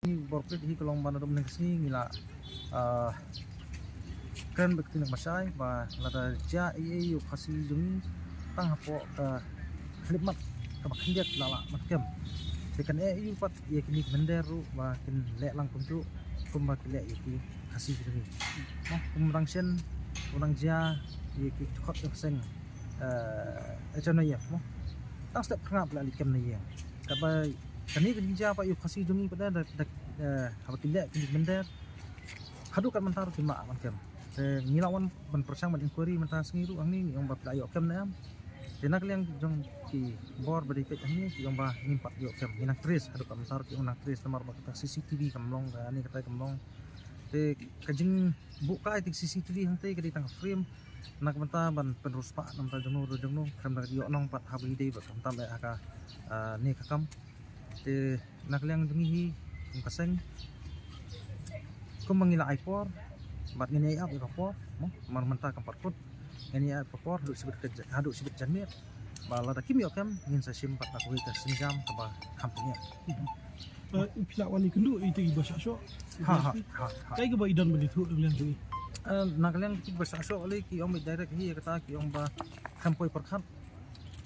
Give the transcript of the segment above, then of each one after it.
Ni borplit hi kalong ban dum ning sni ngila kren bek tinak masai ba lada ja yu khasi jung tang hapo ka khlimat ka bakhindiat lala matkem tekan yu pat ye kini menderu ba kin le lang kunju kumba kile ki khasi jung no kumrang sen unang ja ye ki khot yang seng echana ya mo tang step khangap la likem na ye ka ba kani ja pa yu khasi jung pada dak haba kile kini mender hadu kan mentar kima matkem ngilawan ban persang ban inquiry mentah sengiru angni yang ba playo kem na denak liang jong ki bor badi pet angni ki yang ba ngimpat yo kem inak tris hadu kan mentar ki unak tris nomor ba kata CCTV kamlong ga ni kata kamlong te kajing buka ti CCTV hangte kadi tang frame nak mentah ban penerus pak nam ta jong kam da yo nong pat habi dei ba kam tam ba aka ni kakam te nak liang jungi hi kaseng ko mangila ipor bat ngene ap ipor mo mar mentah kam parkut ngene ap ipor hadu sibet janmir bala da kim yo kam ngin sa sim pat aku ka sinjam ka ba kampungnya pila wani kendu itu ibasa so ha kai ga ba idan bani thu dengan jui nakaliang ki basa so oli ki om direct hi kata ki om ba kampoi perkhat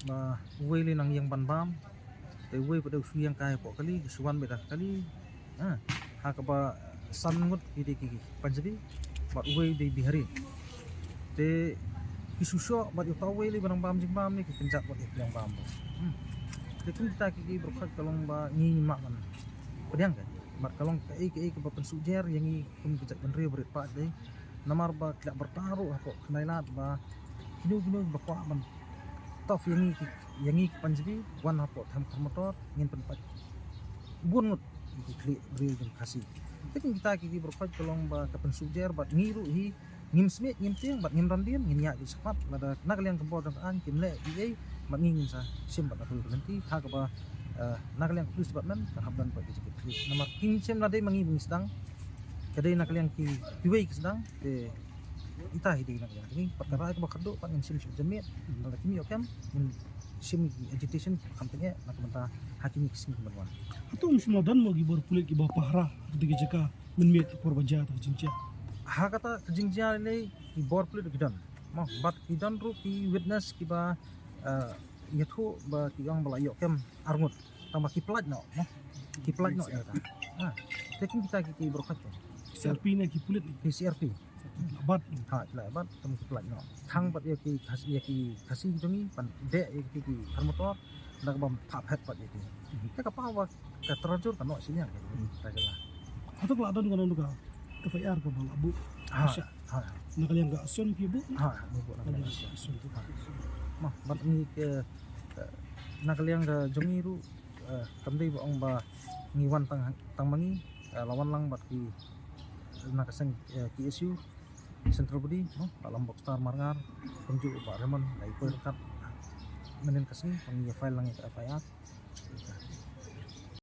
ba wele nang yang ban bam te we pada yang kai po kali suwan beda kali ha ka ba sangut ki panjabi bat we di bihari te kisusyo bat yo tawe li barang bam jing bam ni ki kenjak bat yang bam te kun kita ki berkhat kalong ba ngi mak man pedang kan bat kalong kai ke papan sujer yang i kun kenjak ban rio berit pat dei namar ba tidak bertaruh apa kenailat ba kinu ba kwa man tof yang i panjabi wan apa tham motor ngin penpat bunut ki kli rio jeng kasih tekin kita ki berkhat kalong ba kapan sujer bat ngiru hi ngim smit ngim ting bat ngim randian ngin ya sepat lada nak liang kempor dang an kim le di bat ngin sa sim bat aku nanti ha ka ba nak liang plus bat nan ka habdan bat di kli nama king sim lade mangi sedang kadai nak liang ki piwei sedang te ita hi nak liang ni perkara ka ba khadu pat ngin sim jamit lada kimi okam ngin sim agitation kampanye nak mentah hakimi kising kemenuan atau semua dan mau gibor kulit ki ba pahra ketika jeka menmet por baja ta jinja ha kata jinja ni ki bor kulit gidan mo bat gidan ru ki witness ki ba yathu ba ki yang bala yo kem arngut tambah ki plat no mo ki plat no ya ta tekin kita ki berkhat CRP na ki kulit ki CRP bat ha la bat tam ki plat no thang bat ya ki khasi jongi pan de ki motor dak bam thap het pat ya ki ka pa wa ka terajur kan no sini ya rajalah atau kalau ada dengan nuka ke FIR ko bang abu ha nak liang ga ason ki bu ni bu ada nak ason tu mah bat ni ke nak liang ga jongi ru kamdei ba ong ba ngiwan tang mangi lawan lang bat ki nak seng ki isu central body no dalam box star marngar kunju ba remon lai per kat menen kasih pangi file lang ke FIR